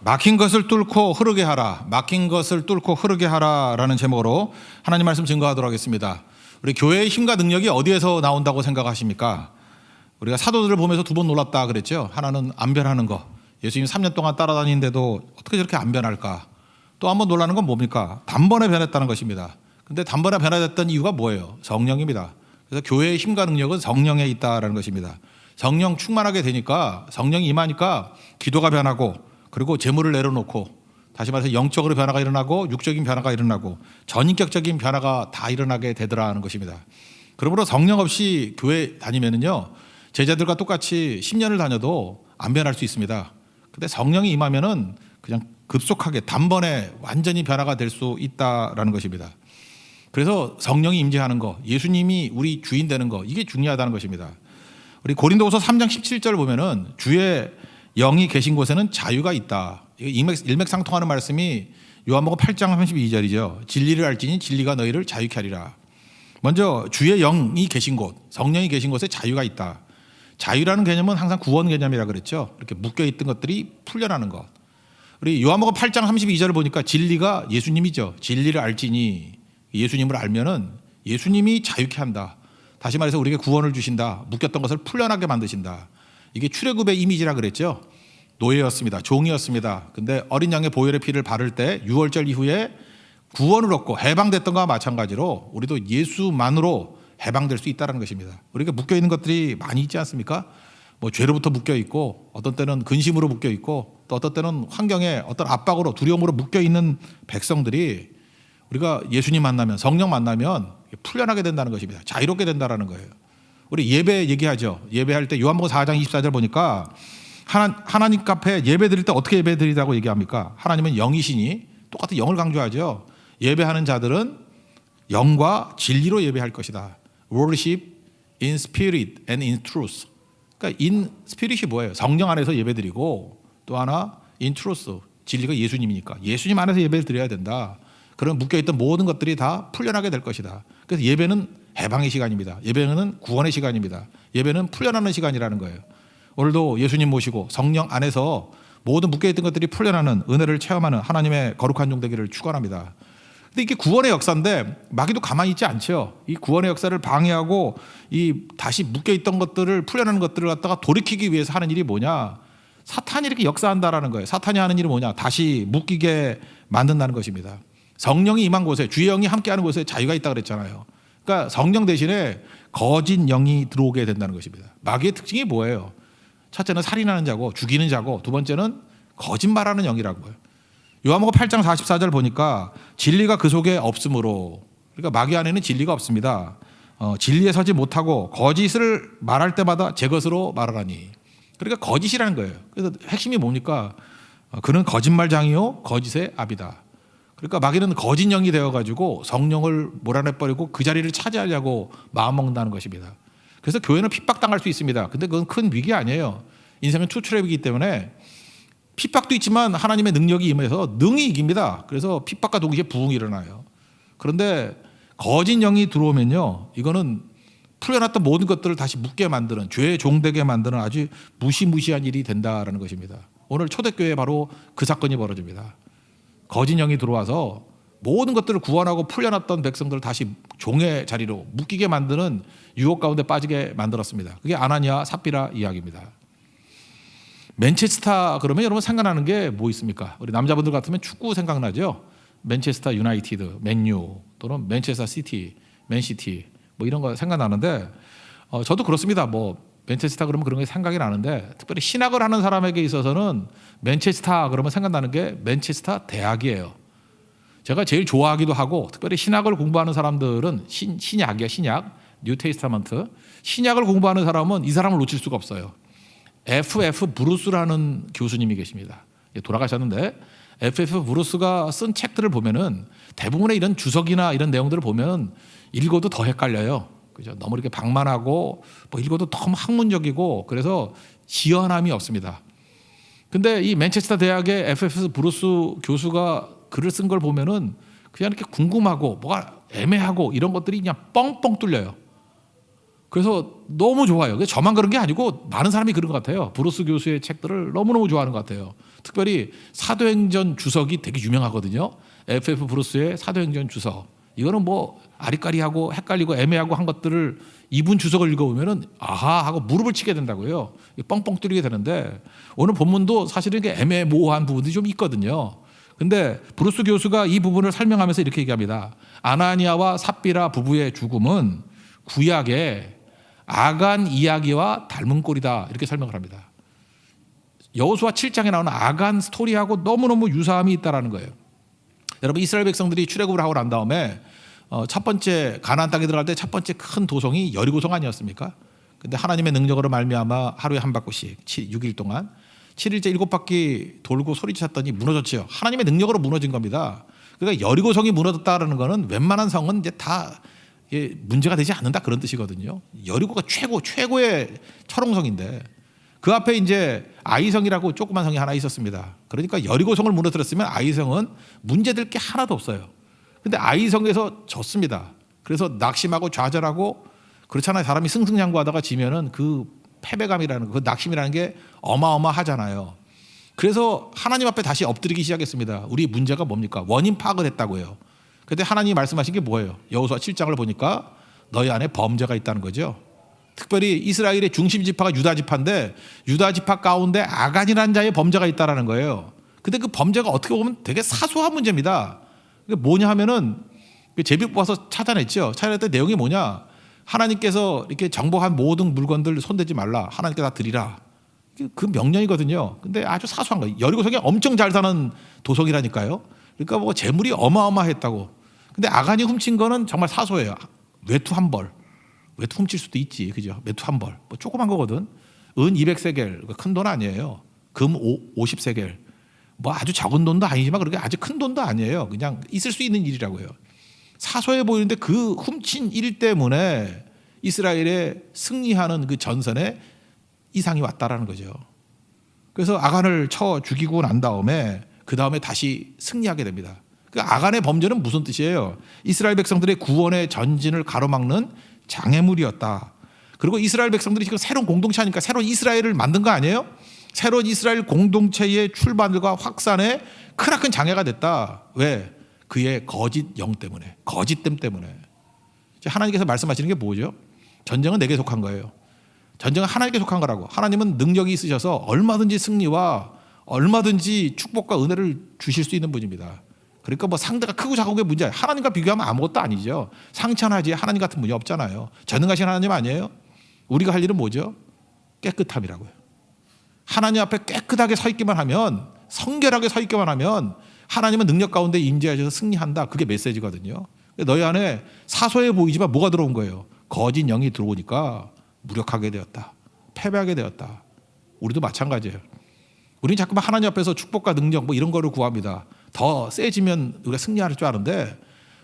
막힌 것을 뚫고 흐르게 하라. 막힌 것을 뚫고 흐르게 하라라는 제목으로 하나님 말씀 증거하도록 하겠습니다. 우리 교회의 힘과 능력이 어디에서 나온다고 생각하십니까? 우리가 사도들을 보면서 두 번 놀랐다 그랬죠. 하나는 안 변하는 거. 예수님 3년 동안 따라다니는데도 어떻게 저렇게 안 변할까? 또 한 번 놀라는 건 뭡니까? 단번에 변했다는 것입니다. 근데 단번에 변화됐던 이유가 뭐예요? 성령입니다. 그래서 교회의 힘과 능력은 성령에 있다라는 것입니다. 성령 충만하게 되니까, 성령이 임하니까 기도가 변하고, 그리고 재물을 내려놓고, 다시 말해서 영적으로 변화가 일어나고 육적인 변화가 일어나고 전인격적인 변화가 다 일어나게 되더라 하는 것입니다. 그러므로 성령 없이 교회 다니면은요, 제자들과 똑같이 10년을 다녀도 안 변할 수 있습니다. 근데 성령이 임하면은 그냥 급속하게 단번에 완전히 변화가 될 수 있다라는 것입니다. 그래서 성령이 임재하는 거, 예수님이 우리 주인 되는 거, 이게 중요하다는 것입니다. 우리 고린도후서 3장 17절 보면은 주의 영이 계신 곳에는 자유가 있다. 일맥상통하는 말씀이 요한복음 8장 32절이죠. 진리를 알지니 진리가 너희를 자유케 하리라. 먼저 주의 영이 계신 곳, 성령이 계신 곳에 자유가 있다. 자유라는 개념은 항상 구원 개념이라 그랬죠. 이렇게 묶여있던 것들이 풀려나는 것. 우리 요한복음 8장 32절을 보니까 진리가 예수님이죠. 진리를 알지니, 예수님을 알면은 예수님이 자유케 한다. 다시 말해서 우리에게 구원을 주신다. 묶였던 것을 풀려나게 만드신다. 이게 출애굽의 이미지라 그랬죠. 노예였습니다. 종이었습니다. 근데 어린 양의 보혈의 피를 바를 때 6월절 이후에 구원을 얻고 해방됐던 것과 마찬가지로 우리도 예수만으로 해방될 수 있다는 것입니다. 우리가 묶여있는 것들이 많이 있지 않습니까? 뭐 죄로부터 묶여있고, 어떤 때는 근심으로 묶여있고, 또 어떤 때는 환경에 어떤 압박으로, 두려움으로 묶여있는 백성들이 우리가 예수님 만나면, 성령 만나면 풀려나게 된다는 것입니다. 자유롭게 된다는 거예요. 우리 예배 얘기하죠. 예배할 때 요한복음 4장 24절 보니까 하나님 앞에 예배 드릴 때 어떻게 예배 드리라고 얘기합니까? 하나님은 영이시니, 똑같은 영을 강조하죠. 예배하는 자들은 영과 진리로 예배할 것이다. Worship in spirit and in truth. 그러니까 in spirit이 뭐예요? 성령 안에서 예배 드리고, 또 하나 in truth, 진리가 예수님이니까 예수님 안에서 예배를 드려야 된다. 그런 묶여있던 모든 것들이 다 풀려나게 될 것이다. 그래서 예배는 해방의 시간입니다. 예배는 구원의 시간입니다. 예배는 풀려나는 시간이라는 거예요. 오늘도 예수님 모시고 성령 안에서 모든 묶여있던 것들이 풀려나는 은혜를 체험하는 하나님의 거룩한 종 되기를 축원합니다. 근데 이게 구원의 역사인데 마귀도 가만히 있지 않죠. 이 구원의 역사를 방해하고 이 다시 묶여있던 것들을, 풀려나는 것들을 갖다가 돌이키기 위해서 하는 일이 뭐냐? 사탄이 이렇게 역사한다라는 거예요. 사탄이 하는 일이 뭐냐? 다시 묶이게 만든다는 것입니다. 성령이 임한 곳에, 주의 영이 함께하는 곳에 자유가 있다 그랬잖아요. 그러니까 성령 대신에 거짓 영이 들어오게 된다는 것입니다. 마귀의 특징이 뭐예요? 첫째는 살인하는 자고, 죽이는 자고, 두 번째는 거짓말하는 영이라고요. 요한복음 8장 44절 보니까 진리가 그 속에 없으므로, 그러니까 마귀 안에는 진리가 없습니다. 진리에 서지 못하고 거짓을 말할 때마다 제 것으로 말하라니. 그러니까 거짓이라는 거예요. 그래서 핵심이 뭡니까? 그는 거짓말장이요 거짓의 아비다. 그러니까 마귀는 거짓 영이 되어가지고 성령을 몰아내버리고 그 자리를 차지하려고 마음먹는다는 것입니다. 그래서 교회는 핍박당할 수 있습니다. 근데 그건 큰 위기 아니에요. 인생은 투트랩이기 때문에 핍박도 있지만 하나님의 능력이 임해서 능히 이깁니다. 그래서 핍박과 동시에 부흥이 일어나요. 그런데 거짓 영이 들어오면요, 이거는 풀려났던 모든 것들을 다시 묶게 만드는, 죄의 종되게 만드는 아주 무시무시한 일이 된다라는 것입니다. 오늘 초대교회에 바로 그 사건이 벌어집니다. 거짓 영이 들어와서 모든 것들을 구원하고 풀려났던 백성들을 다시 종의 자리로 묶이게 만드는 유혹 가운데 빠지게 만들었습니다. 그게 아나니아 삽비라 이야기입니다. 맨체스터 그러면 여러분 생각나는 게 뭐 있습니까? 우리 남자분들 같으면 축구 생각나죠? 맨체스터 유나이티드, 맨유, 또는 맨체스터 시티, 맨시티, 뭐 이런 거 생각나는데, 저도 그렇습니다. 뭐 맨체스터 그러면 그런 게 생각이 나는데, 특별히 신학을 하는 사람에게 있어서는 맨체스터 그러면 생각나는 게 맨체스터 대학이에요. 제가 제일 좋아하기도 하고, 특별히 신학을 공부하는 사람들은 신약이야, 신약, 뉴 테스타먼트. 신약을 공부하는 사람은 이 사람을 놓칠 수가 없어요. F.F. 브루스라는 교수님이 계십니다. 돌아가셨는데, F.F. 브루스가 쓴 책들을 보면은 대부분의 이런 주석이나 이런 내용들을 보면 읽어도 더 헷갈려요. 그죠? 너무 이렇게 방만하고, 뭐 읽어도 너무 학문적이고, 그래서 시원함이 없습니다. 근데 이 맨체스터 대학의 F.F. 브루스 교수가 글을 쓴 걸 보면은 그냥 이렇게 궁금하고 뭐가 애매하고 이런 것들이 그냥 뻥뻥 뚫려요. 그래서 너무 좋아요. 저만 그런 게 아니고 많은 사람이 그런 것 같아요. 브루스 교수의 책들을 너무너무 좋아하는 것 같아요. 특별히 사도행전 주석이 되게 유명하거든요. FF 브루스의 사도행전 주석. 이거는 뭐 아리까리하고 헷갈리고 애매하고 한 것들을 이분 주석을 읽어보면은 아하 하고 무릎을 치게 된다고요. 뻥뻥 뚫리게 되는데 오늘 본문도 사실은 이게 애매모호한 부분들이 좀 있거든요. 근데 브루스 교수가 이 부분을 설명하면서 이렇게 얘기합니다. 아나니아와 삽비라 부부의 죽음은 구약의 아간 이야기와 닮은 꼴이다, 이렇게 설명을 합니다. 여호수아 7장에 나오는 아간 스토리하고 너무너무 유사함이 있다는 거예요. 여러분, 이스라엘 백성들이 출애굽을 하고 난 다음에 첫 번째 가나안 땅에 들어갈 때 첫 번째 큰 도성이 여리고성 아니었습니까? 근데 하나님의 능력으로 말미암아 하루에 한 바퀴씩 6일 동안 7일째 7바퀴 돌고 소리쳤더니 무너졌죠. 하나님의 능력으로 무너진 겁니다. 그러니까 여리고성이 무너졌다는 거는 웬만한 성은 이제 다 문제가 되지 않는다, 그런 뜻이거든요. 여리고가 최고의 철옹성인데 그 앞에 이제 아이성이라고 조그만 성이 하나 있었습니다. 그러니까 여리고성을 무너뜨렸으면 아이성은 문제될 게 하나도 없어요. 근데 아이성에서 졌습니다. 그래서 낙심하고 좌절하고 그렇잖아요. 사람이 승승장구하다가 지면은 그 패배감이라는 그 낙심이라는 게 어마어마하잖아요. 그래서 하나님 앞에 다시 엎드리기 시작했습니다. 우리 문제가 뭡니까? 원인 파악을 했다고요. 그런데 하나님이 말씀하신 게 뭐예요? 여호수아 7장을 보니까 너희 안에 범죄가 있다는 거죠. 특별히 이스라엘의 중심 지파가 유다 지파인데 유다 지파 가운데 아간이라는 자의 범죄가 있다는 거예요. 근데 그 범죄가 어떻게 보면 되게 사소한 문제입니다. 그게 뭐냐 하면은 제비뽑 와서 찾아냈죠. 찾아냈던 내용이 뭐냐? 하나님께서 이렇게 정복한 모든 물건들 손대지 말라. 하나님께 다 드리라. 그 명령이거든요. 근데 아주 사소한 거예요. 여리고성이 엄청 잘 사는 도성이라니까요. 그러니까 뭐 재물이 어마어마했다고. 근데 아간이 훔친 거는 정말 사소해요. 외투 한 벌. 외투 훔칠 수도 있지, 그죠? 외투 한 벌. 뭐 조그만 거거든. 은 200세겔. 큰 돈 아니에요. 금 50세겔. 뭐 아주 적은 돈도 아니지만 그렇게 아주 큰 돈도 아니에요. 그냥 있을 수 있는 일이라고요. 사소해 보이는데 그 훔친 일 때문에 이스라엘의 승리하는 그 전선에 이상이 왔다라는 거죠. 그래서 아간을 쳐 죽이고 난 다음에 그 다음에 다시 승리하게 됩니다. 그 아간의 범죄는 무슨 뜻이에요? 이스라엘 백성들의 구원의 전진을 가로막는 장애물이었다. 그리고 이스라엘 백성들이 지금 새로운 공동체니까 새로운 이스라엘을 만든 거 아니에요? 새로운 이스라엘 공동체의 출발과 확산에 크나큰 장애가 됐다. 왜? 그의 거짓 영 때문에, 거짓됨 때문에. 하나님께서 말씀하시는 게 뭐죠? 전쟁은 내게 속한 거예요. 전쟁은 하나님께 속한 거라고. 하나님은 능력이 있으셔서 얼마든지 승리와 얼마든지 축복과 은혜를 주실 수 있는 분입니다. 그러니까 뭐 상대가 크고 작은 게 문제야. 하나님과 비교하면 아무것도 아니죠. 상처나지 하나님 같은 분이 없잖아요. 전능하신 하나님 아니에요? 우리가 할 일은 뭐죠? 깨끗함이라고요. 하나님 앞에 깨끗하게 서 있기만 하면, 성결하게 서 있기만 하면 하나님은 능력 가운데 임재하셔서 승리한다. 그게 메시지거든요. 너희 안에 사소해 보이지만 뭐가 들어온 거예요? 거짓 영이 들어오니까 무력하게 되었다. 패배하게 되었다. 우리도 마찬가지예요. 우리는 자꾸만 하나님 앞에서 축복과 능력 뭐 이런 거를 구합니다. 더 세지면 우리가 승리할 줄 아는데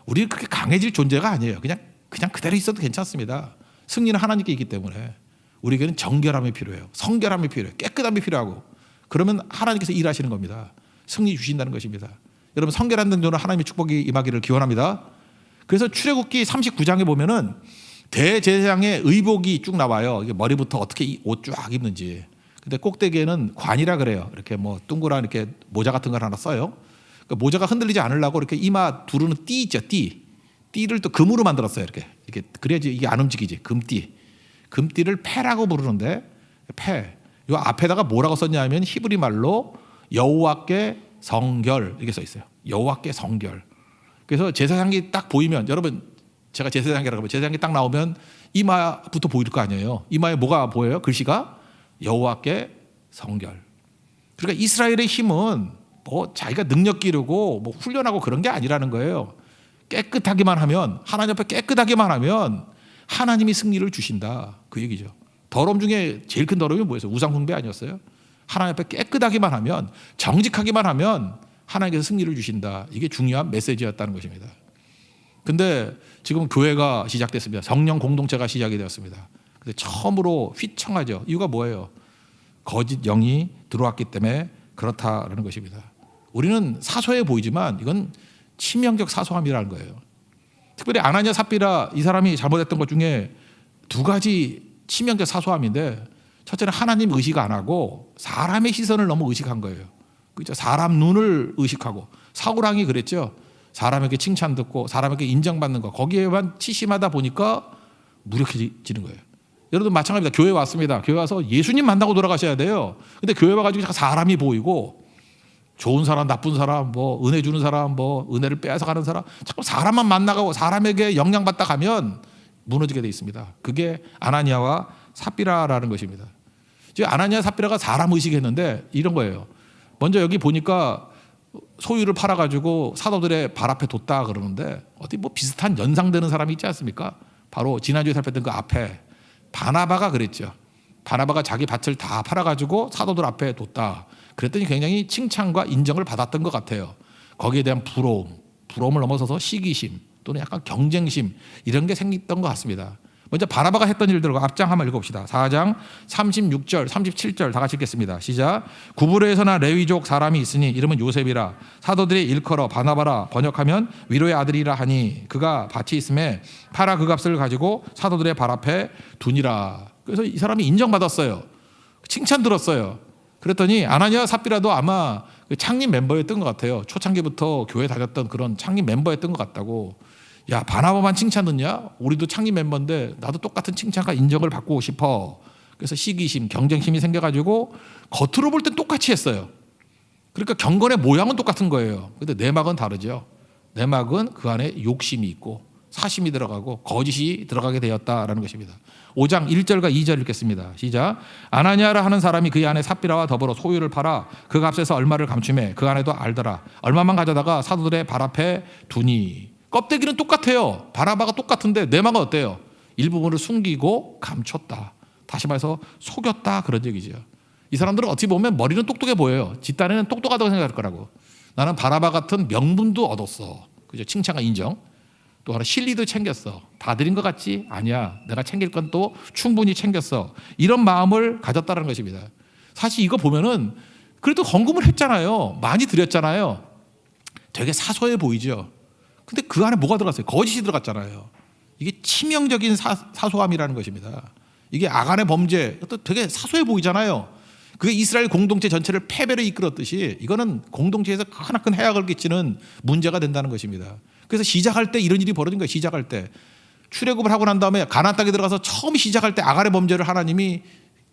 우리는 그렇게 강해질 존재가 아니에요. 그냥 그대로 있어도 괜찮습니다. 승리는 하나님께 있기 때문에 우리에게는 정결함이 필요해요. 성결함이 필요해요. 깨끗함이 필요하고, 그러면 하나님께서 일하시는 겁니다. 승리 주신다는 것입니다. 여러분, 성결한 능력으로 하나님의 축복이 임하기를 기원합니다. 그래서 출애굽기 39장에 보면은 대제사장의 의복이 쭉 나와요. 이게 머리부터 어떻게 옷 쫙 입는지. 근데 꼭대기에는 관이라 그래요. 이렇게 뭐 둥그란 이렇게 모자 같은 걸 하나 써요. 그러니까 모자가 흔들리지 않으려고 이렇게 이마 두르는 띠 있죠, 띠. 띠를 또 금으로 만들었어요. 이렇게 그래야지 이게 안 움직이지. 금띠. 금띠를 패라고 부르는데, 패. 이 앞에다가 뭐라고 썼냐면 히브리 말로 여호와께 성결 이렇게 써 있어요. 여호와께 성결. 그래서 제사장이 딱 보이면, 여러분 제가 제사장이라고 하면 제사장이 딱 나오면 이마부터 보일 거 아니에요. 이마에 뭐가 보여요? 글씨가 여호와께 성결. 그러니까 이스라엘의 힘은 뭐 자기가 능력 기르고 뭐 훈련하고 그런 게 아니라는 거예요. 깨끗하기만 하면, 하나님 앞에 깨끗하기만 하면 하나님이 승리를 주신다, 그 얘기죠. 더러움 중에 제일 큰 더러움이 뭐였어요? 우상 숭배 아니었어요? 하나님 앞에 깨끗하기만 하면, 정직하기만 하면 하나님께서 승리를 주신다. 이게 중요한 메시지였다는 것입니다. 근데 지금 교회가 시작됐습니다. 성령 공동체가 시작이 되었습니다. 근데 처음으로 휘청하죠. 이유가 뭐예요? 거짓 영이 들어왔기 때문에 그렇다라는 것입니다. 우리는 사소해 보이지만 이건 치명적 사소함이라는 거예요. 특별히 아나니아 삽비라, 이 사람이 잘못했던 것 중에 두 가지 치명적 사소함인데, 첫째는 하나님 의식 안 하고 사람의 시선을 너무 의식한 거예요. 그죠? 사람 눈을 의식하고, 사울왕이 그랬죠. 사람에게 칭찬 듣고 사람에게 인정받는 거, 거기에만 치심하다 보니까 무력해지는 거예요. 여러분 마찬가지입니다. 교회 왔습니다. 교회 와서 예수님 만나고 돌아가셔야 돼요. 근데 교회 와가지고 자꾸 사람이 보이고, 좋은 사람, 나쁜 사람, 뭐 은혜 주는 사람, 뭐 은혜를 빼앗아가는 사람, 자꾸 사람만 만나고 사람에게 영향받다 가면 무너지게 돼 있습니다. 그게 아나니아와 삽비라라는 것입니다. 지금 아나니아 삽비라가 사람 의식했는데 이런 거예요. 먼저 여기 보니까 소유를 팔아가지고 사도들의 발 앞에 뒀다 그러는데, 어디 뭐 비슷한 연상되는 사람이 있지 않습니까? 바로 지난주에 살폈던 그 앞에 바나바가 그랬죠. 바나바가 자기 밭을 다 팔아가지고 사도들 앞에 뒀다. 그랬더니 굉장히 칭찬과 인정을 받았던 것 같아요. 거기에 대한 부러움을 넘어서서 시기심 또는 약간 경쟁심, 이런 게 생겼던 것 같습니다. 먼저 바나바가 했던 일들과 앞장 한번 읽어봅시다. 4장 36절 37절 다 같이 읽겠습니다. 시작. 구브로에서나 레위족 사람이 있으니 이름은 요셉이라, 사도들이 일컬어 바나바라, 번역하면 위로의 아들이라 하니, 그가 밭이 있음에 팔아 그 값을 가지고 사도들의 발 앞에 두니라. 그래서 이 사람이 인정받았어요. 칭찬 들었어요. 그랬더니 아나니아 삽비라도 아마 그 창립 멤버였던 것 같아요. 초창기부터 교회 다녔던 그런 창립 멤버였던 것 같다고. 야, 바나바만 칭찬 듣냐? 우리도 창립 멤버인데 나도 똑같은 칭찬과 인정을 받고 싶어. 그래서 시기심, 경쟁심이 생겨가지고 겉으로 볼 땐 똑같이 했어요. 그러니까 경건의 모양은 똑같은 거예요. 근데 내막은 다르죠. 내막은 그 안에 욕심이 있고 사심이 들어가고 거짓이 들어가게 되었다라는 것입니다. 5장 1절과 2절 읽겠습니다. 시작. 아나니아라 하는 사람이 그 안에 삽비라와 더불어 소유를 팔아 그 값에서 얼마를 감추매 그 안에도 알더라. 얼마만 가져다가 사도들의 발 앞에 두니. 껍데기는 똑같아요. 바나바가 똑같은데 내막은 어때요? 일부분을 숨기고 감췄다. 다시 말해서 속였다, 그런 얘기죠. 이 사람들은 어떻게 보면 머리는 똑똑해 보여요. 뒷단에는 똑똑하다고 생각할 거라고. 나는 바나바 같은 명분도 얻었어. 그죠? 칭찬과 인정. 또 하나 실리도 챙겼어. 다 드린 것 같지? 아니야. 내가 챙길 건 또 충분히 챙겼어. 이런 마음을 가졌다는 것입니다. 사실 이거 보면은 그래도 헌금을 했잖아요. 많이 드렸잖아요. 되게 사소해 보이죠. 근데 그 안에 뭐가 들어갔어요? 거짓이 들어갔잖아요. 이게 치명적인 사소함이라는 것입니다. 이게 악안의 범죄, 또 되게 사소해 보이잖아요. 그게 이스라엘 공동체 전체를 패배로 이끌었듯이 이거는 공동체에서 크나큰 해악을 끼치는 문제가 된다는 것입니다. 그래서 시작할 때 이런 일이 벌어진 거예요. 시작할 때 출애굽을 하고 난 다음에 가나안 땅에 들어가서 처음 시작할 때 악안의 범죄를 하나님이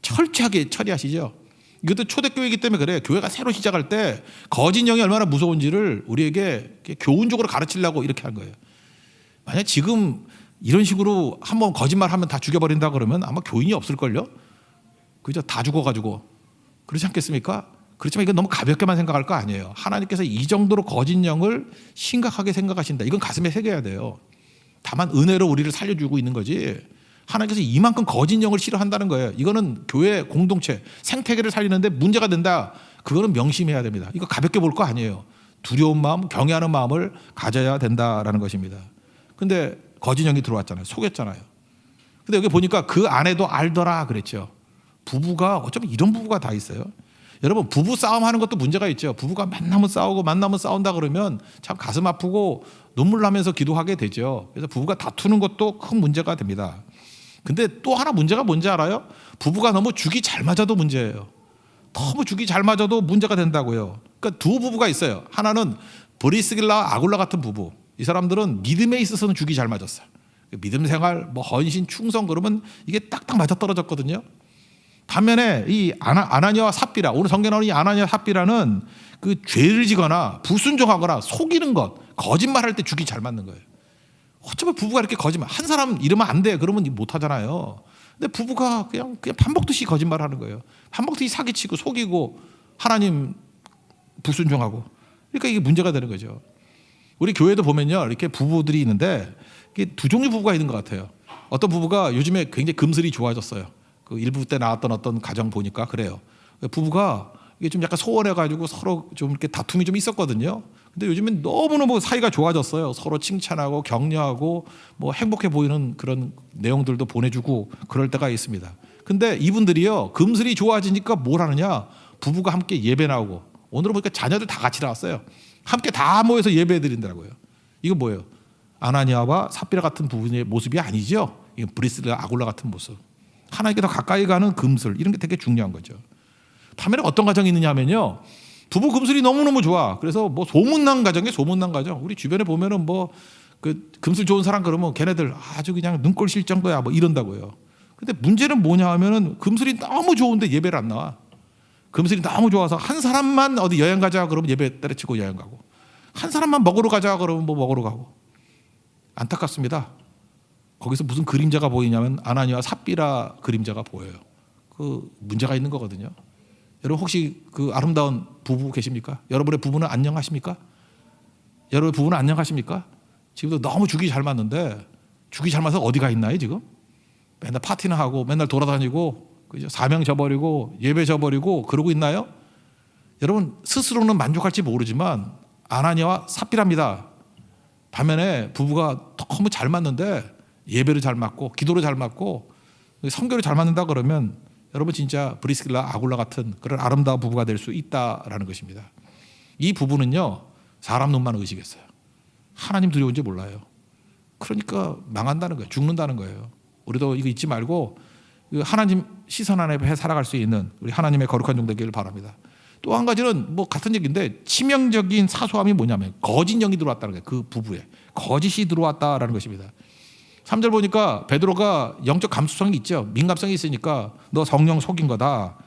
철저하게 처리하시죠. 이것도 초대교회이기 때문에 그래요. 교회가 새로 시작할 때 거짓 영이 얼마나 무서운지를 우리에게 교훈적으로 가르치려고 이렇게 한 거예요. 만약 지금 이런 식으로 한번 거짓말하면 다 죽여버린다 그러면 아마 교인이 없을걸요. 그죠? 다 죽어가지고. 그렇지 않겠습니까? 그렇지만 이건 너무 가볍게만 생각할 거 아니에요. 하나님께서 이 정도로 거짓 영을 심각하게 생각하신다. 이건 가슴에 새겨야 돼요. 다만 은혜로 우리를 살려주고 있는 거지, 하나님께서 이만큼 거짓 영을 싫어한다는 거예요. 이거는 교회 공동체 생태계를 살리는데 문제가 된다. 그거는 명심해야 됩니다. 이거 가볍게 볼 거 아니에요. 두려운 마음, 경외하는 마음을 가져야 된다라는 것입니다. 근데 거짓 영이 들어왔잖아요. 속였잖아요. 근데 여기 보니까 그 아내도 알더라 그랬죠. 부부가 어쩌면 이런 부부가 다 있어요. 여러분, 부부 싸움하는 것도 문제가 있죠. 부부가 만나면 싸우고 만나면 싸운다 그러면 참 가슴 아프고 눈물 나면서 기도하게 되죠. 그래서 부부가 다투는 것도 큰 문제가 됩니다. 근데 또 하나 문제가 뭔지 알아요? 부부가 너무 죽이 잘 맞아도 문제예요. 너무 죽이 잘 맞아도 문제가 된다고요. 그러니까 두 부부가 있어요. 하나는 브리스길라와 아굴라 같은 부부. 이 사람들은 믿음에 있어서는 죽이 잘 맞았어요. 믿음 생활, 뭐 헌신, 충성 그러면 이게 딱딱 맞아떨어졌거든요. 반면에 이 아나니아와 삽비라, 오늘 성경에 나오는 이 아나니아 삽비라는 그 죄를 지거나 불순종하거나 속이는 것, 거짓말할 때 죽이 잘 맞는 거예요. 어쩌면 부부가 이렇게 거짓말, 한 사람 이러면 안 돼 그러면 못 하잖아요. 근데 부부가 그냥 밥 먹듯이 거짓말하는 거예요. 밥 먹듯이 사기치고 속이고 하나님 불순종하고, 그러니까 이게 문제가 되는 거죠. 우리 교회도 보면요, 이렇게 부부들이 있는데 이게 두 종류 부부가 있는 것 같아요. 어떤 부부가 요즘에 굉장히 금슬이 좋아졌어요. 그 일부 때 나왔던 어떤 가정 보니까 그래요. 부부가 이게 좀 약간 소원해가지고 서로 좀 이렇게 다툼이 좀 있었거든요. 근데 요즘엔 너무너무 사이가 좋아졌어요. 서로 칭찬하고 격려하고 뭐 행복해 보이는 그런 내용들도 보내주고 그럴 때가 있습니다. 근데 이분들이요, 금슬이 좋아지니까 뭘 하느냐? 부부가 함께 예배 나오고, 오늘은 보니까 자녀들 다 같이 나왔어요. 함께 다 모여서 예배 드린다고요. 이거 뭐예요? 아나니아와 삽비라 같은 부부의 모습이 아니죠. 이 브리스라 아굴라 같은 모습. 하나님께 더 가까이 가는 금술, 이런 게 되게 중요한 거죠. 반면에 어떤 가정이 있느냐 하면요, 부부 금술이 너무너무 좋아. 그래서 뭐 소문난 가정이에요. 소문난 가정. 우리 주변에 보면은 뭐 그 금술 좋은 사람 그러면 걔네들 아주 그냥 눈꼴 실 정도야 뭐 이런다고요. 근데 문제는 뭐냐 하면은 금술이 너무 좋은데 예배를 안 나와. 금술이 너무 좋아서 한 사람만 어디 여행 가자 그러면 예배 때려치고 여행 가고, 한 사람만 먹으러 가자 그러면 뭐 먹으러 가고. 안타깝습니다. 거기서 무슨 그림자가 보이냐면 아나니와 삽비라 그림자가 보여요. 그 문제가 있는 거거든요. 여러분 혹시 그 아름다운 부부 계십니까? 여러분의 부부는 안녕하십니까? 여러분의 부부는 안녕하십니까? 지금도 너무 죽이 잘 맞는데, 죽이 잘 맞아서 어디가 있나요 지금? 맨날 파티나 하고 맨날 돌아다니고, 그죠? 사명 져버리고 예배 져버리고 그러고 있나요? 여러분 스스로는 만족할지 모르지만 아나니아와 삽비라입니다. 반면에 부부가 너무 잘 맞는데, 예배를 잘 맞고 기도를 잘 맞고 성결을 잘 맞는다 그러면 여러분 진짜 브리스길라 아굴라 같은 그런 아름다운 부부가 될 수 있다라는 것입니다. 이 부부는요, 사람 눈만 의식했어요. 하나님 두려운지 몰라요. 그러니까 망한다는 거예요. 죽는다는 거예요. 우리도 이거 잊지 말고 하나님 시선 안에 살아갈 수 있는 우리 하나님의 거룩한 종 되기를 바랍니다. 또 한 가지는 뭐 같은 얘기인데, 치명적인 사소함이 뭐냐면 거짓 영이 들어왔다는 거예요. 그 부부에 거짓이 들어왔다라는 것입니다. 3절 보니까 베드로가 영적 감수성이 있죠. 민감성이 있으니까 너 성령 속인 거다.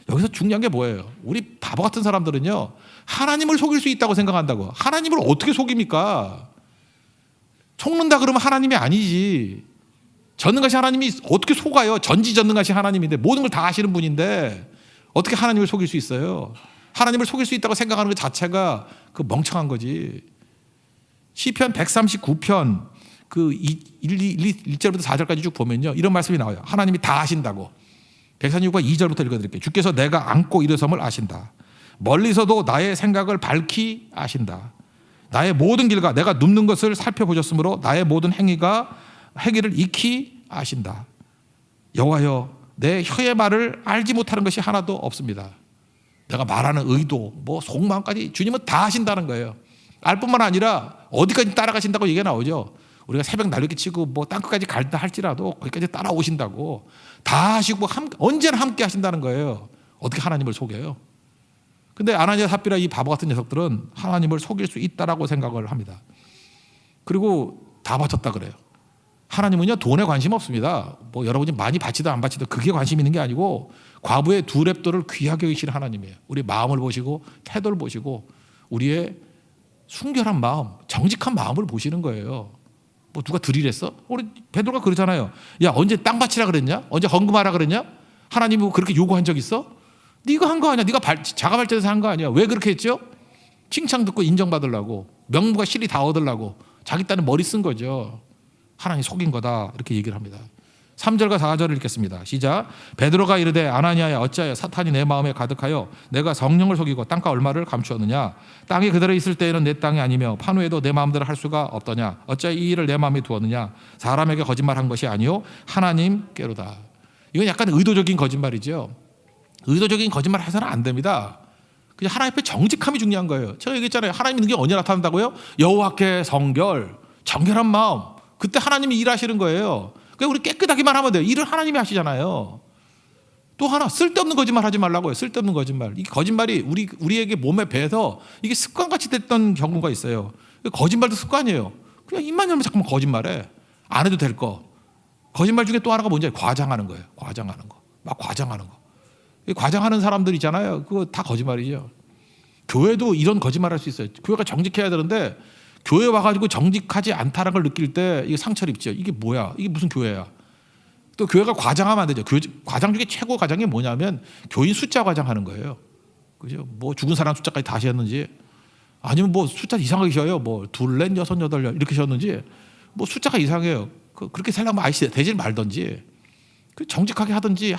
여기서 중요한 게 뭐예요? 우리 바보 같은 사람들은요, 하나님을 속일 수 있다고 생각한다고. 하나님을 어떻게 속입니까? 속는다 그러면 하나님이 아니지. 전능하신 하나님이 어떻게 속아요? 전지전능하신 하나님인데, 모든 걸 다 아시는 분인데 어떻게 하나님을 속일 수 있어요? 하나님을 속일 수 있다고 생각하는 것 자체가 그 멍청한 거지. 시편 139편 그 1절부터 4절까지 쭉 보면요, 이런 말씀이 나와요. 하나님이 다 아신다고. 146번 2절부터 읽어드릴게요. 주께서 내가 앉고 일어섬을 아신다. 멀리서도 나의 생각을 밝히 아신다. 나의 모든 길과 내가 눕는 것을 살펴보셨으므로 나의 모든 행위를 익히 아신다. 여호와여, 내 혀의 말을 알지 못하는 것이 하나도 없습니다. 내가 말하는 의도, 뭐 속마음까지 주님은 다 아신다는 거예요. 알 뿐만 아니라 어디까지 따라가신다고 얘기가 나오죠. 우리가 새벽 날개기 치고 뭐 땅끝까지 갈다 할지라도 거기까지 따라오신다고. 다 하시고 언제나 함께 하신다는 거예요. 어떻게 하나님을 속여요? 근데 아나니아 삽비라 이 바보 같은 녀석들은 하나님을 속일 수 있다라고 생각을 합니다. 그리고 다 바쳤다 그래요. 하나님은요, 돈에 관심 없습니다. 뭐 여러분이 많이 바치든 안 바치든 그게 관심 있는 게 아니고, 과부의 두 랩도를 귀하게 여기시는 하나님이에요. 우리 마음을 보시고 태도를 보시고 우리의 순결한 마음, 정직한 마음을 보시는 거예요. 뭐 누가 들이랬어? 우리 베드로가 그러잖아요. 야, 언제 땅 바치라 그랬냐? 언제 헌금하라 그랬냐? 하나님이 뭐 그렇게 요구한 적 있어? 네가 한 거 아니야. 네가 자가 발전해서 한 거 아니야. 왜 그렇게 했죠? 칭찬 듣고 인정받으려고, 명무가 실리 다 얻으려고 자기 딴에 머리 쓴 거죠. 하나님 속인 거다, 이렇게 얘기를 합니다. 3절과 4절을 읽겠습니다. 시작. 베드로가 이르되 아나니아야, 어찌하여 사탄이 내 마음에 가득하여 내가 성령을 속이고 땅과 얼마를 감추었느냐? 땅이 그대로 있을 때에는 내 땅이 아니며 판후에도 내 마음대로 할 수가 없더냐? 어찌하여 이 일을 내 마음에 두었느냐? 사람에게 거짓말한 것이 아니요 하나님께로다. 이건 약간 의도적인 거짓말이죠. 의도적인 거짓말 해서는 안 됩니다. 그냥 하나님 앞에 정직함이 중요한 거예요. 제가 얘기했잖아요. 하나님 있는 게 언제 나타난다고요? 여호와께 성결, 정결한 마음. 그때 하나님이 일하시는 거예요. 그러니까 우리 깨끗하기만 하면 돼요. 일을 하나님이 하시잖아요. 또 하나, 쓸데없는 거짓말 하지 말라고요. 쓸데없는 거짓말. 이 거짓말이 우리에게 몸에 배서 이게 습관같이 됐던 경우가 있어요. 거짓말도 습관이에요. 그냥 입만 열면 자꾸만 거짓말해. 안 해도 될 거. 거짓말 중에 또 하나가 뭔지 과장하는 거예요. 과장하는 거. 막 과장하는 거. 과장하는 사람들 있잖아요. 그거 다 거짓말이죠. 교회도 이런 거짓말 할 수 있어요. 교회가 정직해야 되는데 교회 와가지고 정직하지 않다는 걸 느낄 때 이게 상처를 입죠. 이게 뭐야? 이게 무슨 교회야? 또 교회가 과장하면 안 되죠. 과장 중에 최고 과장이 뭐냐면 교인 숫자 과장하는 거예요. 그죠? 뭐 죽은 사람 숫자까지 다 세었는지, 아니면 뭐 숫자 이상하게 세어요. 뭐 둘, 넷, 여섯, 여덟 이렇게 세었는지, 뭐 숫자가 이상해요. 그렇게 살려면 아이씨 되질 말던지, 정직하게 하든지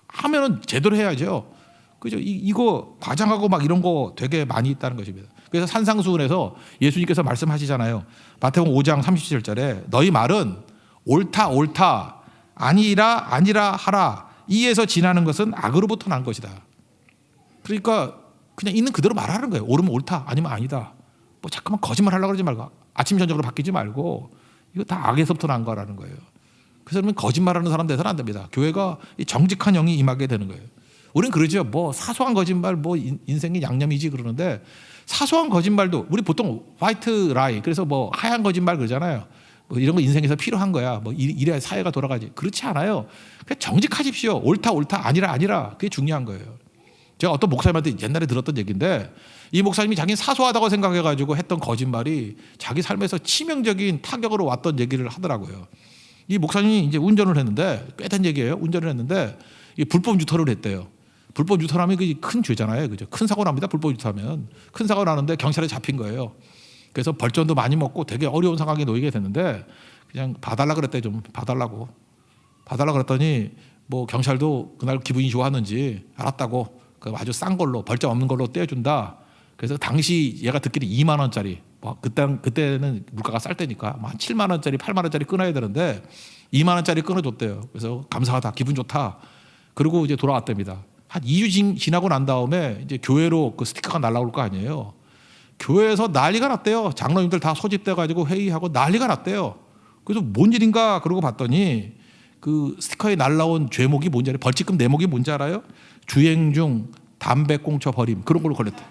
하면은 제대로 해야죠. 그죠? 이거 과장하고 막 이런 거 되게 많이 있다는 것입니다. 그래서 산상수훈에서 예수님께서 말씀하시잖아요. 마태복음 5장 37절에 너희 말은 옳다 아니라 하라, 이에서 지나는 것은 악으로부터 난 것이다. 그러니까 그냥 있는 그대로 말하는 거예요. 옳으면 옳다, 아니면 아니다. 뭐 자꾸만 거짓말 하려고 그러지 말고, 아침 저녁으로 바뀌지 말고, 이거 다 악에서부터 난 거라는 거예요. 그래서 그러면 거짓말하는 사람 돼서는 안 됩니다. 교회가 이 정직한 영이 임하게 되는 거예요. 우리는 그러죠. 뭐 사소한 거짓말 뭐 인생이 양념이지 그러는데 사소한 거짓말도 우리 보통 화이트 라이 그래서 뭐 하얀 거짓말 그러잖아요. 뭐 이런 거 인생에서 필요한 거야. 뭐 이래야 사회가 돌아가지. 그렇지 않아요. 그냥 정직하십시오. 옳다 아니라 그게 중요한 거예요. 제가 어떤 목사님한테 옛날에 들었던 얘기인데 이 목사님이 자기는 사소하다고 생각해가지고 했던 거짓말이 자기 삶에서 치명적인 타격으로 왔던 얘기를 하더라고요. 이 목사님이 이제 운전을 했는데 꽤 된 얘기예요. 운전을 했는데 이 불법 유턴을 했대요. 불법 유턴하면 그게 큰 죄잖아요. 그죠? 큰 사고 납니다. 불법 유턴하면 큰 사고 나는데 경찰에 잡힌 거예요. 그래서 벌점도 많이 먹고 되게 어려운 상황에 놓이게 됐는데 그냥 봐달라 그랬대. 좀 봐달라 그랬더니 뭐 경찰도 그날 기분이 좋았는지 알았다고 그 아주 싼 걸로 벌점 없는 걸로 떼어준다. 그래서 당시 얘가 듣기는 2만 원짜리 뭐 그때는 물가가 쌀 때니까 한 7만 원짜리 8만 원짜리 끊어야 되는데 2만 원짜리 끊어줬대요. 그래서 감사하다 기분 좋다. 그리고 이제 돌아왔답니다. 한 2주 지나고 난 다음에 이제 교회로 그 스티커가 날라올 거 아니에요. 교회에서 난리가 났대요. 장로님들 다 소집돼 가지고 회의하고 난리가 났대요. 그래서 뭔 일인가 그러고 봤더니 그 스티커에 날라온 죄목이 뭔지 알아요? 벌칙금 내목이 뭔지 알아요? 주행 중 담배꽁초 버림 그런 걸로 걸렸대.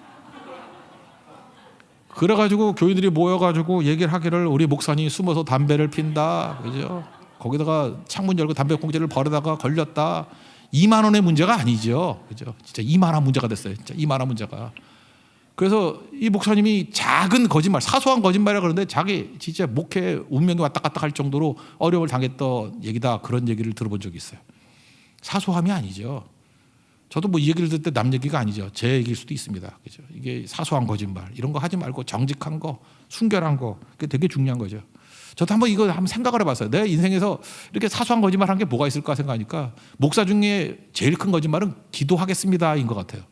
그래가지고 교인들이 모여가지고 얘기를 하기를 우리 목사님이 숨어서 담배를 핀다, 그죠? 거기다가 창문 열고 담배꽁초를 버리다가 걸렸다. 2만 원의 문제가 아니죠, 그죠? 진짜 이만한 문제가 됐어요, 진짜 이만한 문제가. 그래서 이 목사님이 작은 거짓말, 사소한 거짓말이라 그러는데 자기 진짜 목회 운명이 왔다 갔다 할 정도로 어려움을 당했던 얘기다 그런 얘기를 들어본 적이 있어요. 사소함이 아니죠. 저도 뭐 이 얘기를 들을 때 남 얘기가 아니죠. 제 얘기일 수도 있습니다. 그죠? 이게 사소한 거짓말 이런 거 하지 말고 정직한 거, 순결한 거 그게 되게 중요한 거죠. 저도 한번 이거 한번 생각을 해봤어요. 내 인생에서 이렇게 사소한 거짓말 한 게 뭐가 있을까 생각하니까 목사 중에 제일 큰 거짓말은 기도하겠습니다인 것 같아요.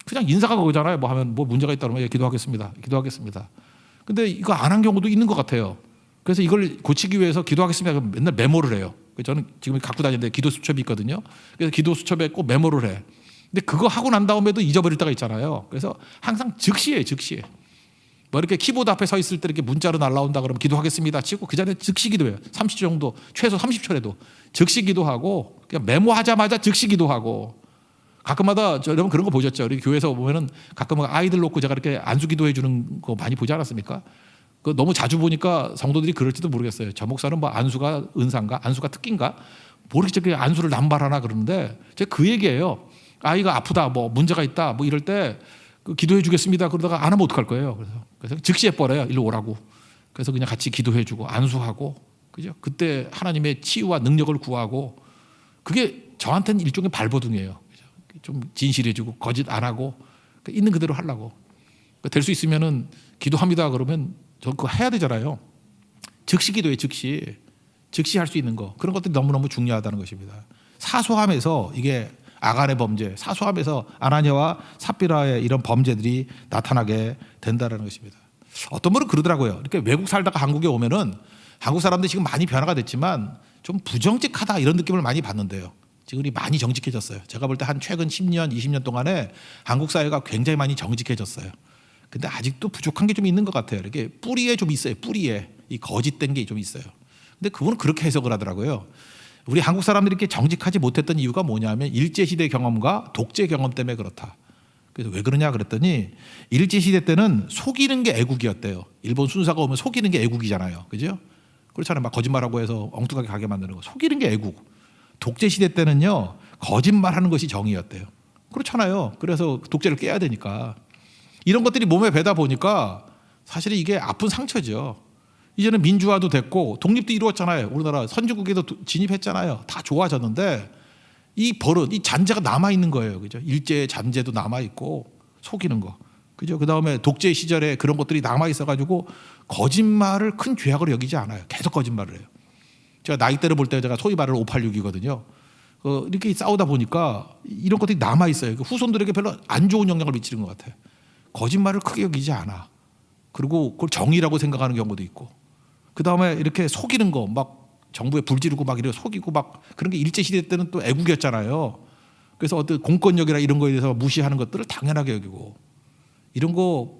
그냥 인사가 그거잖아요. 뭐 하면 뭐 문제가 있다 그러면 기도하겠습니다. 근데 이거 안 한 경우도 있는 것 같아요. 그래서 이걸 고치기 위해서 기도하겠습니다. 맨날 메모를 해요. 저는 지금 갖고 다니는데 기도 수첩이 있거든요. 그래서 기도 수첩에 꼭 메모를 해. 근데 그거 하고 난 다음에도 잊어버릴 때가 있잖아요. 그래서 항상 즉시해. 뭐 이렇게 키보드 앞에 서 있을 때 이렇게 문자로 날라온다 그러면 기도하겠습니다 치고 그 자리에 즉시 기도해요. 30초 정도, 최소 30초라도 즉시 기도하고 그냥 메모하자마자 즉시 기도하고. 가끔마다 여러분 그런 거 보셨죠? 우리 교회에서 보면은 가끔 아이들 놓고 제가 이렇게 안수 기도해 주는 거 많이 보지 않았습니까? 그 너무 자주 보니까 성도들이 그럴지도 모르겠어요. 저 목사는 뭐 안수가 은사인가, 안수가 특기인가, 모르겠죠. 안수를 남발하나 그러는데 제가 그 얘기예요. 아이가 아프다, 뭐 문제가 있다, 뭐 이럴 때 그 기도해 주겠습니다. 그러다가 안 하면 어떡할 거예요? 그래서 즉시 해버려요. 일로 오라고. 그래서 그냥 같이 기도해 주고 안수하고, 그죠? 그때 하나님의 치유와 능력을 구하고 그게 저한테는 일종의 발버둥이에요. 좀 진실해지고 거짓 안 하고 있는 그대로 하려고. 될 수 있으면은 기도합니다 그러면 저 그거 해야 되잖아요. 즉시 기도해. 즉시 할 수 있는 거, 그런 것들이 너무너무 중요하다는 것입니다. 사소함에서 이게 아간의 범죄, 사소함에서 아나니아와 삽비라의 이런 범죄들이 나타나게 된다는 것입니다. 어떤 분은 그러더라고요. 이렇게 외국 살다가 한국에 오면은 한국 사람들이 지금 많이 변화가 됐지만 좀 부정직하다 이런 느낌을 많이 받는데요. 지금 많이 정직해졌어요. 제가 볼 때 한 최근 10년, 20년 동안에 한국 사회가 굉장히 많이 정직해졌어요. 근데 아직도 부족한 게 좀 있는 것 같아요. 이렇게 뿌리에 좀 있어요. 뿌리에 이 거짓된 게 좀 있어요. 근데 그분은 그렇게 해석을 하더라고요. 우리 한국 사람들이 이렇게 정직하지 못했던 이유가 뭐냐면 일제시대 경험과 독재 경험 때문에 그렇다. 그래서 왜 그러냐 그랬더니 일제시대 때는 속이는 게 애국이었대요. 일본 순사가 오면 속이는 게 애국이잖아요. 그죠? 그렇잖아요. 막 거짓말하고 해서 엉뚱하게 가게 만드는 거. 속이는 게 애국. 독재시대 때는요, 거짓말하는 것이 정의였대요. 그렇잖아요. 그래서 독재를 깨야 되니까. 이런 것들이 몸에 배다 보니까 사실 이게 아픈 상처죠. 이제는 민주화도 됐고 독립도 이루었잖아요. 우리나라 선진국에도 진입했잖아요. 다 좋아졌는데 이 버릇, 이 잔재가 남아있는 거예요. 그죠? 일제의 잔재도 남아있고 속이는 거. 그죠? 그 다음에 독재 시절에 그런 것들이 남아있어가지고 거짓말을 큰 죄악으로 여기지 않아요. 계속 거짓말을 해요. 제가 나이대를 볼 때 제가 소위 말하는 586이거든요. 이렇게 싸우다 보니까 이런 것들이 남아있어요. 후손들에게 별로 안 좋은 영향을 미치는 것 같아요. 거짓말을 크게 여기지 않아. 그리고 그걸 정의라고 생각하는 경우도 있고. 그 다음에 이렇게 속이는 거, 막 정부에 불지르고 막 이렇게 속이고 막 그런 게 일제시대 때는 또 애국이었잖아요. 그래서 어떤 공권력이나 이런 거에 대해서 무시하는 것들을 당연하게 여기고, 이런 거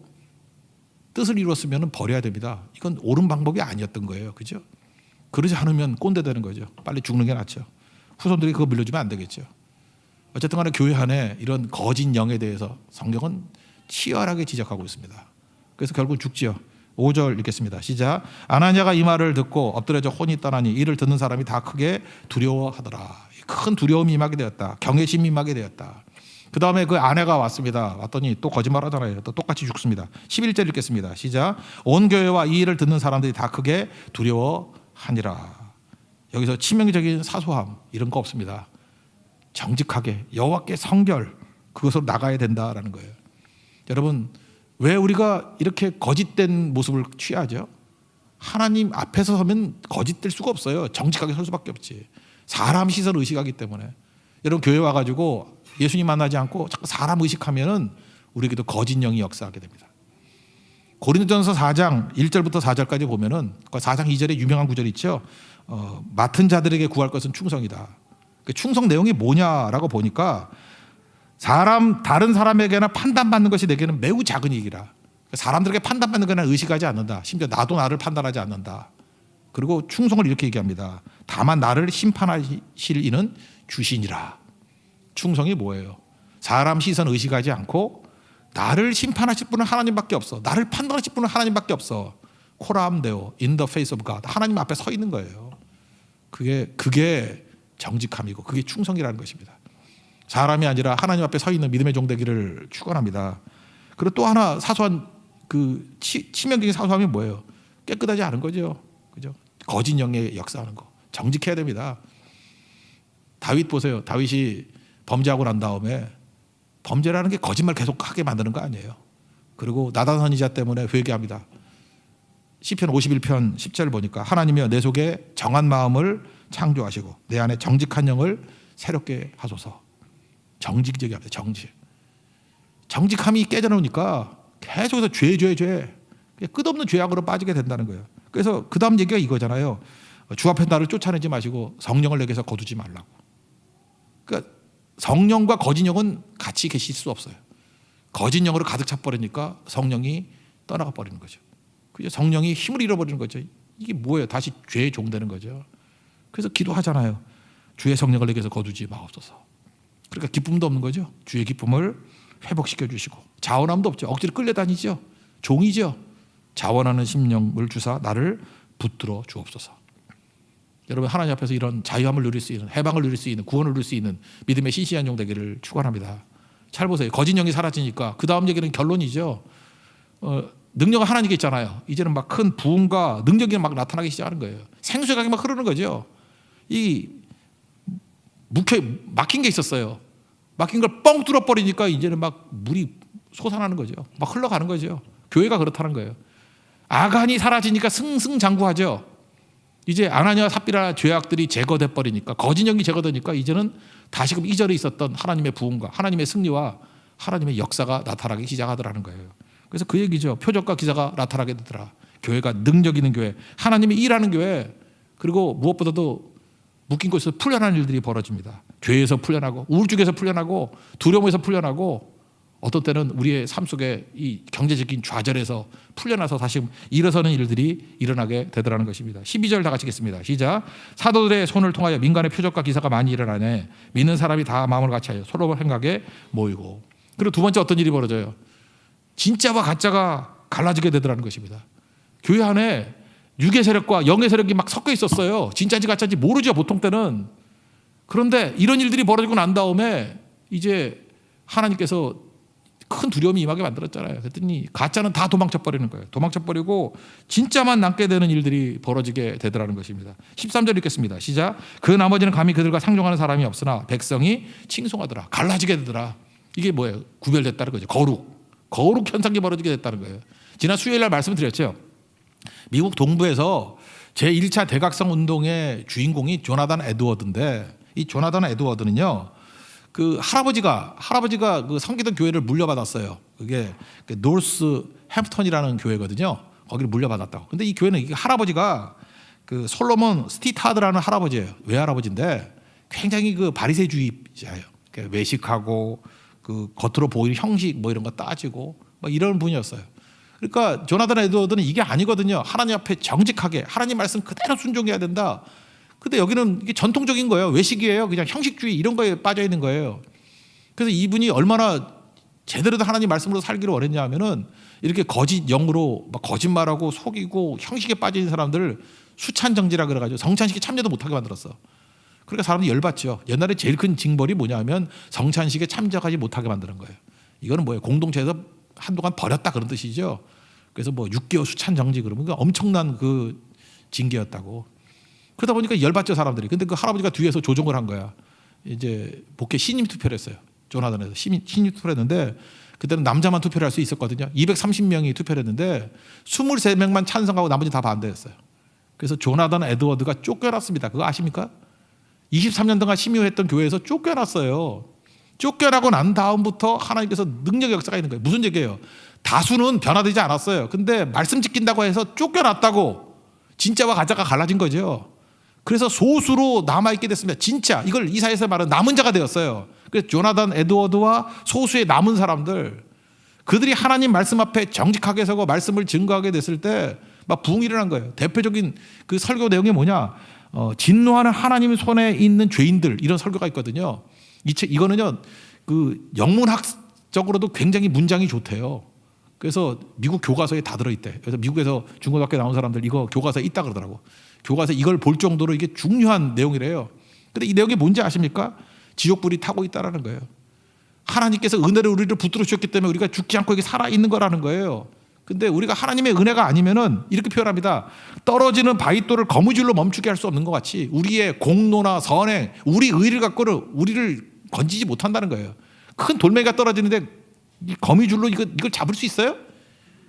뜻을 이루었으면 버려야 됩니다. 이건 옳은 방법이 아니었던 거예요. 그죠? 그러지 않으면 꼰대 되는 거죠. 빨리 죽는 게 낫죠. 후손들이 그거 물려주면 안 되겠죠. 어쨌든 간에 교회 안에 이런 거짓 영에 대해서 성경은 치열하게 지적하고 있습니다. 그래서 결국 죽지요. 5절 읽겠습니다. 시작. 아나니아가 이 말을 듣고 엎드려져 혼이 떠나니 이를 듣는 사람이 다 크게 두려워하더라. 큰 두려움이 임하게 되었다. 경외심이 임하게 되었다. 그 다음에 그 아내가 왔습니다. 왔더니 또 거짓말하잖아요. 또 똑같이 죽습니다. 11절 읽겠습니다. 시작. 온 교회와 이 일을 듣는 사람들이 다 크게 두려워하니라. 여기서 치명적인 사소함 이런 거 없습니다. 정직하게 여호와께 성결 그것으로 나가야 된다라는 거예요. 여러분 왜 우리가 이렇게 거짓된 모습을 취하죠? 하나님 앞에서 서면 거짓될 수가 없어요. 정직하게 설 수밖에 없지. 사람 시선을 의식하기 때문에. 여러분 교회 와가지고 예수님 만나지 않고 자꾸 사람 의식하면은 우리에게도 거짓 영이 역사하게 됩니다. 고린도전서 4장 1절부터 4절까지 보면은 4장 2절에 유명한 구절이 있죠. 맡은 자들에게 구할 것은 충성이다. 그 충성 내용이 뭐냐라고 보니까 다른 사람에게나 판단받는 것이 내게는 매우 작은 일이라. 사람들에게 판단받는 거나 의식하지 않는다. 심지어 나도 나를 판단하지 않는다. 그리고 충성을 이렇게 얘기합니다. 다만 나를 심판하실 이는 주시니라. 충성이 뭐예요? 사람 시선 의식하지 않고 나를 심판하실 분은 하나님밖에 없어. 나를 판단하실 분은 하나님밖에 없어. 코라암데오, in the face of God. 하나님 앞에 서 있는 거예요. 그게 정직함이고 그게 충성이라는 것입니다. 사람이 아니라 하나님 앞에 서 있는 믿음의 종 되기를 축원합니다. 그리고 또 하나 사소한 그 치명적인 사소함이 뭐예요? 깨끗하지 않은 거죠. 그죠? 거짓 영에 역사하는 거. 정직해야 됩니다. 다윗 보세요. 다윗이 범죄하고 난 다음에 범죄라는 게 거짓말 계속하게 만드는 거 아니에요. 그리고 나단 선지자 때문에 회개합니다. 시편 51편 10절 보니까 하나님이여 내 속에 정한 마음을 창조하시고 내 안에 정직한 영을 새롭게 하소서. 정직적이 합니다. 정직함이 깨져나오니까 계속해서 죄 끝없는 죄악으로 빠지게 된다는 거예요. 그래서 그 다음 얘기가 이거잖아요. 주 앞에 나를 쫓아내지 마시고 성령을 내게서 거두지 말라고. 그러니까 성령과 거짓 영은 같이 계실 수 없어요. 거짓 영으로 가득 차버리니까 성령이 떠나가 버리는 거죠. 그죠? 성령이 힘을 잃어버리는 거죠. 이게 뭐예요? 다시 죄의 종 되는 거죠. 그래서 기도하잖아요. 주의 성령을 내게서 거두지 마옵소서. 그러니까 기쁨도 없는 거죠. 주의 기쁨을 회복시켜 주시고 자원함도 없죠. 억지로 끌려다니죠. 종이죠. 자원하는 심령을 주사 나를 붙들어 주옵소서. 여러분 하나님 앞에서 이런 자유함을 누릴 수 있는 해방을 누릴 수 있는 구원을 누릴 수 있는 믿음의 신실한 종 되기를 축원합니다. 잘 보세요. 거짓 영이 사라지니까 그 다음 얘기는 결론이죠. 능력은 하나님께 있잖아요. 이제는 막 큰 부흥과 능력이 막 나타나기 시작하는 거예요. 생수가 막 흐르는 거죠. 이 막힌 게 있었어요. 막힌 걸 뻥 뚫어버리니까 이제는 막 물이 솟아나는 거죠. 막 흘러가는 거죠. 교회가 그렇다는 거예요. 아간이 사라지니까 승승장구하죠. 이제 아나니아와 삽비라 죄악들이 제거돼 버리니까 거짓 영이 제거되니까 이제는 다시금 이전에 있었던 하나님의 부흥과 하나님의 승리와 하나님의 역사가 나타나기 시작하더라는 거예요. 그래서 그 얘기죠. 표적과 기사가 나타나게 되더라. 교회가 능력 있는 교회, 하나님이 일하는 교회, 그리고 무엇보다도 묶인 곳에서 풀려나는 일들이 벌어집니다. 죄에서 풀려나고 우울증에서 풀려나고 두려움에서 풀려나고 어떤 때는 우리의 삶 속에 이 경제적인 좌절에서 풀려나서 다시 일어서는 일들이 일어나게 되더라는 것입니다. 12절 다 같이 읽겠습니다. 시작. 사도들의 손을 통하여 민간의 표적과 기사가 많이 일어나네. 믿는 사람이 다 마음을 같이하여 서로 생각에 모이고. 그리고 두 번째 어떤 일이 벌어져요? 진짜와 가짜가 갈라지게 되더라는 것입니다. 교회 안에 육의 세력과 영의 세력이 막 섞여 있었어요. 진짜인지 가짜인지 모르죠, 보통 때는. 그런데 이런 일들이 벌어지고 난 다음에 이제 하나님께서 큰 두려움이 임하게 만들었잖아요. 그랬더니 가짜는 다 도망쳐버리는 거예요. 도망쳐버리고 진짜만 남게 되는 일들이 벌어지게 되더라는 것입니다. 13절 읽겠습니다. 시작. 그 나머지는 감히 그들과 상종하는 사람이 없으나 백성이 칭송하더라. 갈라지게 되더라. 이게 뭐예요? 구별됐다는 거죠. 거룩 현상이 벌어지게 됐다는 거예요. 지난 수요일 날 말씀드렸죠. 미국 동부에서 제1차 대각성 운동의 주인공이 조나단 에드워드인데 이 조나단 에드워드는요. 그 할아버지가 그 섬기던 교회를 물려받았어요. 그게 노스 햄프턴이라는 교회거든요. 거기를 물려받았다고. 근데 이 교회는 이 할아버지가 그 솔로몬 스티타드라는 할아버지예요. 외할아버지인데 굉장히 그 바리새주의자예요. 외식하고 그 겉으로 보이는 형식 뭐 이런 거 따지고 뭐 이런 분이었어요. 그러니까 조나단 에드워드는 이게 아니거든요. 하나님 앞에 정직하게 하나님 말씀 그대로 순종해야 된다. 근데 여기는 이게 전통적인 거예요. 외식이에요. 그냥 형식주의 이런 거에 빠져 있는 거예요. 그래서 이분이 얼마나 제대로 된 하나님 말씀으로 살기를 원했냐 하면은 이렇게 거짓 영으로 막 거짓말하고 속이고 형식에 빠져 있는 사람들을 수찬정지라 그래가지고 성찬식에 참여도 못하게 만들었어. 그러니까 사람들이 열받죠. 옛날에 제일 큰 징벌이 뭐냐면 성찬식에 참여하지 못하게 만드는 거예요. 이거는 뭐예요? 공동체에서 한동안 버렸다 그런 뜻이죠. 그래서 뭐 6개월 수찬정지 그러면 엄청난 그 징계였다고. 그러다 보니까 열받죠 사람들이. 근데 그 할아버지가 뒤에서 조정을 한 거야. 이제 목회 신임 투표를 했어요. 조나단에서 신임 투표를 했는데 그때는 남자만 투표를 할 수 있었거든요. 230명이 투표를 했는데 23명만 찬성하고 나머지 다 반대했어요. 그래서 조나단 에드워드가 쫓겨났습니다. 그거 아십니까? 23년 동안 심의했던 교회에서 쫓겨났어요. 쫓겨나고 난 다음부터 하나님께서 능력의 역사가 있는 거예요. 무슨 얘기예요? 다수는 변화되지 않았어요. 근데 말씀 지킨다고 해서 쫓겨났다고 진짜와 가짜가 갈라진 거죠. 그래서 소수로 남아있게 됐습니다. 진짜 이걸 이사야서 말은 남은 자가 되었어요. 그래서 조나단 에드워드와 소수의 남은 사람들, 그들이 하나님 말씀 앞에 정직하게 서고 말씀을 증거하게 됐을 때 막 부흥이 일어난 거예요. 대표적인 그 설교 내용이 뭐냐, 진노하는 하나님 손에 있는 죄인들, 이런 설교가 있거든요. 이거는요 그 영문학적으로도 굉장히 문장이 좋대요. 그래서 미국 교과서에 다 들어있대. 그래서 미국에서 중고등학교 나온 사람들 이거 교과서에 있다 그러더라고. 교과서 이걸 볼 정도로 이게 중요한 내용이래요. 근데 이 내용이 뭔지 아십니까? 지옥불이 타고 있다라는 거예요. 하나님께서 은혜로 우리를 붙들어 주셨기 때문에 우리가 죽지 않고 이게 살아 있는 거라는 거예요. 근데 우리가 하나님의 은혜가 아니면은 이렇게 표현합니다. 떨어지는 바위돌을 거무줄로 멈추게 할 수 없는 것 같이 우리의 공로나 선행, 우리 의를 갖고는 우리를 건지지 못한다는 거예요. 큰 돌멩이가 떨어지는데 이 거미줄로 이걸 잡을 수 있어요?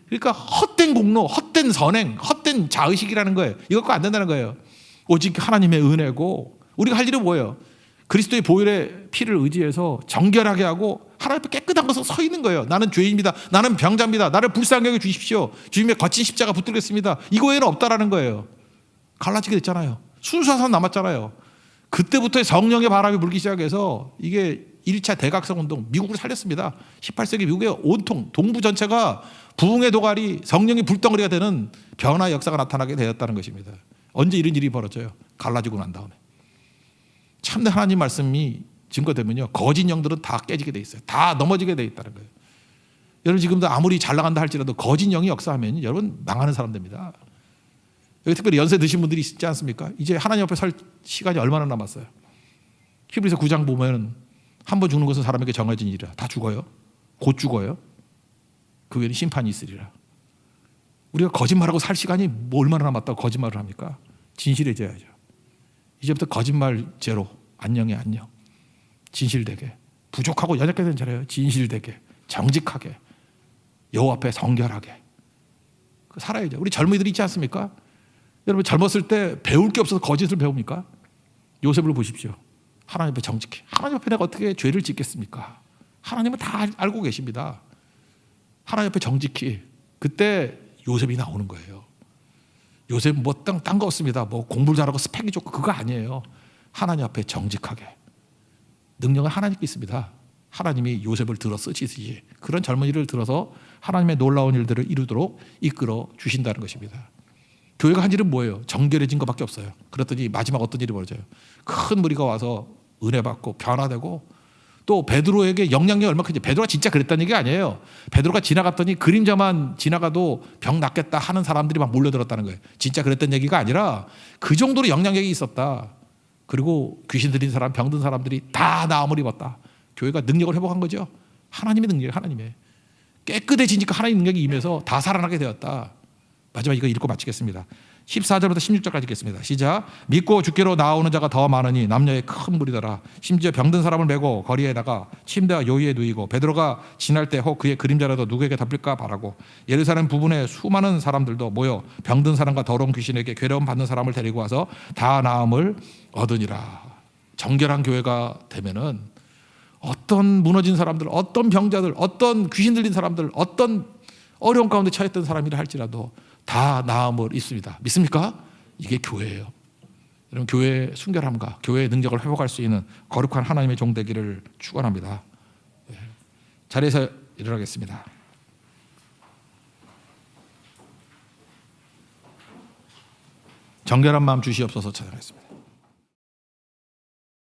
그러니까 헛된 공로, 헛된 선행, 헛된 자의식이라는 거예요. 이거 갖고 안 된다는 거예요. 오직 하나님의 은혜고 우리가 할 일은 뭐예요? 그리스도의 보혈의 피를 의지해서 정결하게 하고 하나님 앞에 깨끗한 것으로 서 있는 거예요. 나는 죄인입니다. 나는 병자입니다. 나를 불쌍히 여겨 주십시오. 주님의 거친 십자가 붙들겠습니다. 이거에는 없다라는 거예요. 갈라지게 됐잖아요. 순수한 사람 남았잖아요. 그때부터의 성령의 바람이 불기 시작해서 이게 1차 대각성 운동, 미국을 살렸습니다. 18세기 미국의 온통 동부 전체가 부흥의 도가리, 성령의 불덩어리가 되는 변화의 역사가 나타나게 되었다는 것입니다. 언제 이런 일이 벌어져요? 갈라지고 난 다음에. 참된 하나님 말씀이 증거되면요, 거짓 영들은 다 깨지게 돼 있어요. 다 넘어지게 돼 있다는 거예요. 여러분 지금도 아무리 잘 나간다 할지라도 거짓 영이 역사하면 여러분 망하는 사람 됩니다. 여기 특별히 연세 드신 분들이 있지 않습니까? 이제 하나님 앞에 설 시간이 얼마나 남았어요? 히브리서 9장 보면 한 번 죽는 것은 사람에게 정해진 일이라. 다 죽어요. 곧 죽어요. 그 후에는 심판이 있으리라. 우리가 거짓말하고 살 시간이 뭐 얼마나 남았다고 거짓말을 합니까? 진실해져야죠. 이제부터 거짓말 제로. 안녕해 안녕. 진실되게. 부족하고 연약하게 된 자래요. 진실되게. 정직하게. 여호와 앞에 성결하게. 살아야죠. 우리 젊은이들이 있지 않습니까? 여러분 젊었을 때 배울 게 없어서 거짓을 배웁니까? 요셉을 보십시오. 하나님 앞에 정직해. 하나님 앞에 내가 어떻게 죄를 짓겠습니까? 하나님은 다 알고 계십니다. 하나님 앞에 정직히. 그때 요셉이 나오는 거예요. 요셉 뭐 딴 거 없습니다. 뭐 공부 잘하고 스펙이 좋고 그거 아니에요. 하나님 앞에 정직하게. 능력은 하나님께 있습니다. 하나님이 요셉을 들어 쓰시듯이 그런 젊은이를 들어서 하나님의 놀라운 일들을 이루도록 이끌어 주신다는 것입니다. 교회가 한 일은 뭐예요? 정결해진 것밖에 없어요. 그랬더니 마지막 어떤 일이 벌어져요? 큰 무리가 와서 은혜 받고 변화되고 또 베드로에게 영향력이 얼마나 큰지. 베드로가 진짜 그랬다는 얘기가 아니에요. 베드로가 지나갔더니 그림자만 지나가도 병 낫겠다 하는 사람들이 막 몰려들었다는 거예요. 진짜 그랬다는 얘기가 아니라 그 정도로 영향력이 있었다. 그리고 귀신 들린 사람, 병든 사람들이 다 나음을 입었다. 교회가 능력을 회복한 거죠. 하나님의 능력, 하나님의. 깨끗해지니까 하나님의 능력이 임해서 다 살아나게 되었다. 마지막 이거 읽고 마치겠습니다. 14절부터 16절까지 읽겠습니다. 시작. 믿고 주께로 나오는 자가 더 많으니 남녀의 큰 무리더라. 심지어 병든 사람을 메고 거리에 나가 침대와 요위에 누이고 베드로가 지날 때 혹 그의 그림자라도 누구에게 덮일까 바라고 예루살렘 부분에 수많은 사람들도 모여 병든 사람과 더러운 귀신에게 괴로움 받는 사람을 데리고 와서 다 나음을 얻으니라. 정결한 교회가 되면은 어떤 무너진 사람들, 어떤 병자들, 어떤 귀신 들린 사람들, 어떤 어려운 가운데 처했던 사람이라 할지라도 다 나음을 입습니다. 믿습니까? 이게 교회예요. 여러분 교회의 순결함과 교회의 능력을 회복할 수 있는 거룩한 하나님의 종 되기를 축원합니다. 자리에서 일어나겠습니다. 정결한 마음 주시옵소서 찬양하겠습니다.